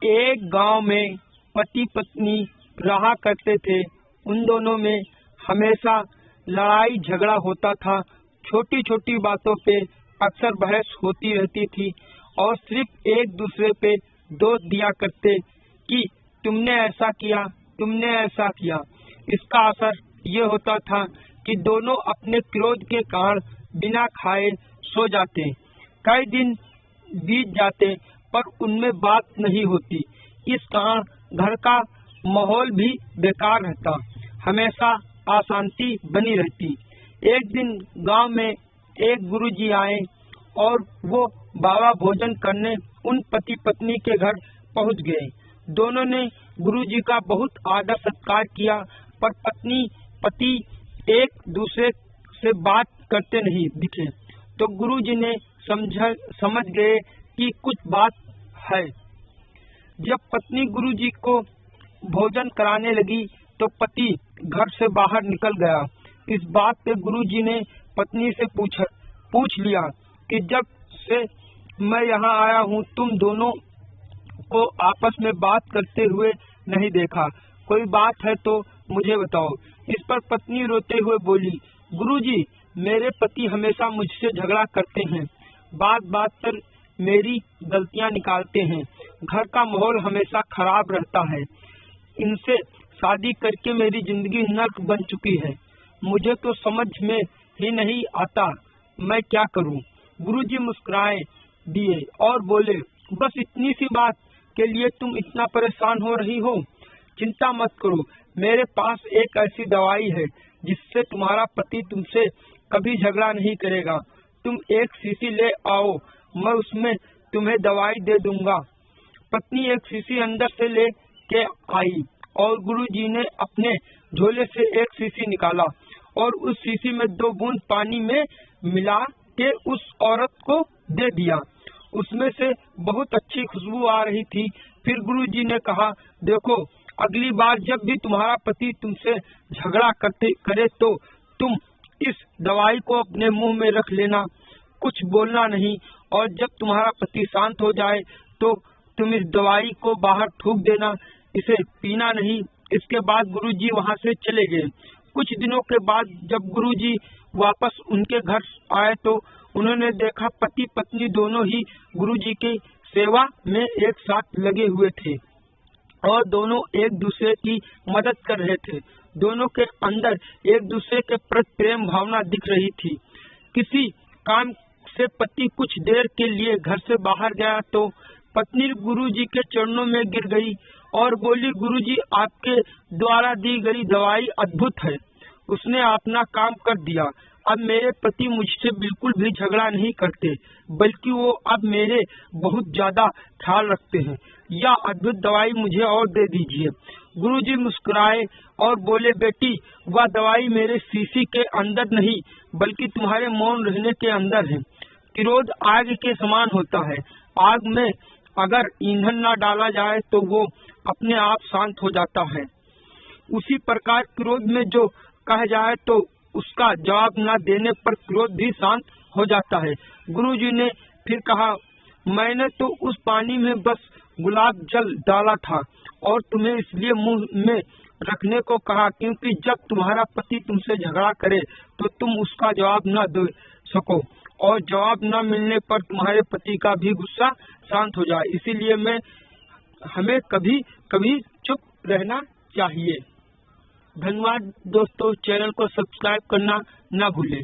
एक गांव में पति पत्नी रहा करते थे। उन दोनों में हमेशा लड़ाई झगड़ा होता था। छोटी छोटी बातों पे अक्सर बहस होती रहती थी और सिर्फ एक दूसरे पे दोष दिया करते कि तुमने ऐसा किया, तुमने ऐसा किया। इसका असर ये होता था कि दोनों अपने क्रोध के कारण बिना खाए सो जाते। कई दिन बीत जाते पर उनमें बात नहीं होती। इस कारण घर का माहौल भी बेकार रहता, हमेशा अशांति बनी रहती। एक दिन गांव में एक गुरुजी आए और वो बाबा भोजन करने उन पति पत्नी के घर पहुंच गए। दोनों ने गुरुजी का बहुत आदर सत्कार किया, पर पत्नी पति एक दूसरे से बात करते नहीं दिखे। तो गुरुजी ने समझ गए कि कुछ बात है। जब पत्नी गुरुजी को भोजन कराने लगी तो पति घर से बाहर निकल गया। इस बात पे गुरुजी ने पत्नी से पूछ लिया कि जब से मैं यहाँ आया हूँ तुम दोनों को आपस में बात करते हुए नहीं देखा, कोई बात है तो मुझे बताओ। इस पर पत्नी रोते हुए बोली, गुरुजी मेरे पति हमेशा मुझसे झगड़ा करते हैं, बात बात पर मेरी गलतियाँ निकालते हैं, घर का माहौल हमेशा खराब रहता है। इनसे शादी करके मेरी जिंदगी नर्क बन चुकी है। मुझे तो समझ में ही नहीं आता मैं क्या करूं। गुरुजी मुस्कुराए दिए और बोले, बस इतनी सी बात के लिए तुम इतना परेशान हो रही हो? चिंता मत करो, मेरे पास एक ऐसी दवाई है जिससे तुम्हारा पति तुमसे कभी झगड़ा नहीं करेगा। तुम एक शीशी ले आओ, मैं उसमें तुम्हें दवाई दे दूंगा। पत्नी एक शीशी अंदर से ले के आई और गुरुजी ने अपने झोले से एक शीशी निकाला और उस शीशी में 2 बूंद पानी में मिला के उस औरत को दे दिया। उसमें से बहुत अच्छी खुशबू आ रही थी। फिर गुरुजी ने कहा, देखो अगली बार जब भी तुम्हारा पति तुमसे झगड़ा करे तो तुम इस दवाई को अपने मुंह में रख लेना, कुछ बोलना नहीं, और जब तुम्हारा पति शांत हो जाए तो तुम इस दवाई को बाहर थूक देना, इसे पीना नहीं। इसके बाद गुरुजी वहां से चले गए। कुछ दिनों के बाद जब गुरुजी वापस उनके घर आए तो उन्होंने देखा पति पत्नी दोनों ही गुरुजी की सेवा में एक साथ लगे हुए थे और दोनों एक दूसरे की मदद कर रहे थे। दोनों के अंदर एक दूसरे के प्रति प्रेम भावना दिख रही थी। किसी काम से पति कुछ देर के लिए घर से बाहर गया तो पत्नी गुरुजी के चरणों में गिर गई और बोली, गुरुजी आपके द्वारा दी गई दवाई अद्भुत है, उसने अपना काम कर दिया। अब मेरे पति मुझसे बिल्कुल भी झगड़ा नहीं करते, बल्कि वो अब मेरे बहुत ज्यादा ख्याल रखते हैं। यह अद्भुत दवाई मुझे और दे दीजिए। गुरुजी मुस्कुराए और बोले, बेटी वह दवाई मेरे शीशी के अंदर नहीं बल्कि तुम्हारे मौन रहने के अंदर है। क्रोध आग के समान होता है, आग में अगर ईंधन न डाला जाए तो वो अपने आप शांत हो जाता है। उसी प्रकार क्रोध में जो कह जाए तो उसका जवाब न देने पर क्रोध भी शांत हो जाता है। गुरुजी ने फिर कहा, मैंने तो उस पानी में बस गुलाब जल डाला था और तुम्हें इसलिए मुंह में रखने को कहा क्योंकि जब तुम्हारा पति तुमसे झगड़ा करे तो तुम उसका जवाब न दे सको और जवाब न मिलने पर तुम्हारे पति का भी गुस्सा शांत हो जाए। इसीलिए हमें कभी कभी चुप रहना चाहिए। धन्यवाद दोस्तों, चैनल को सब्सक्राइब करना ना भूलें।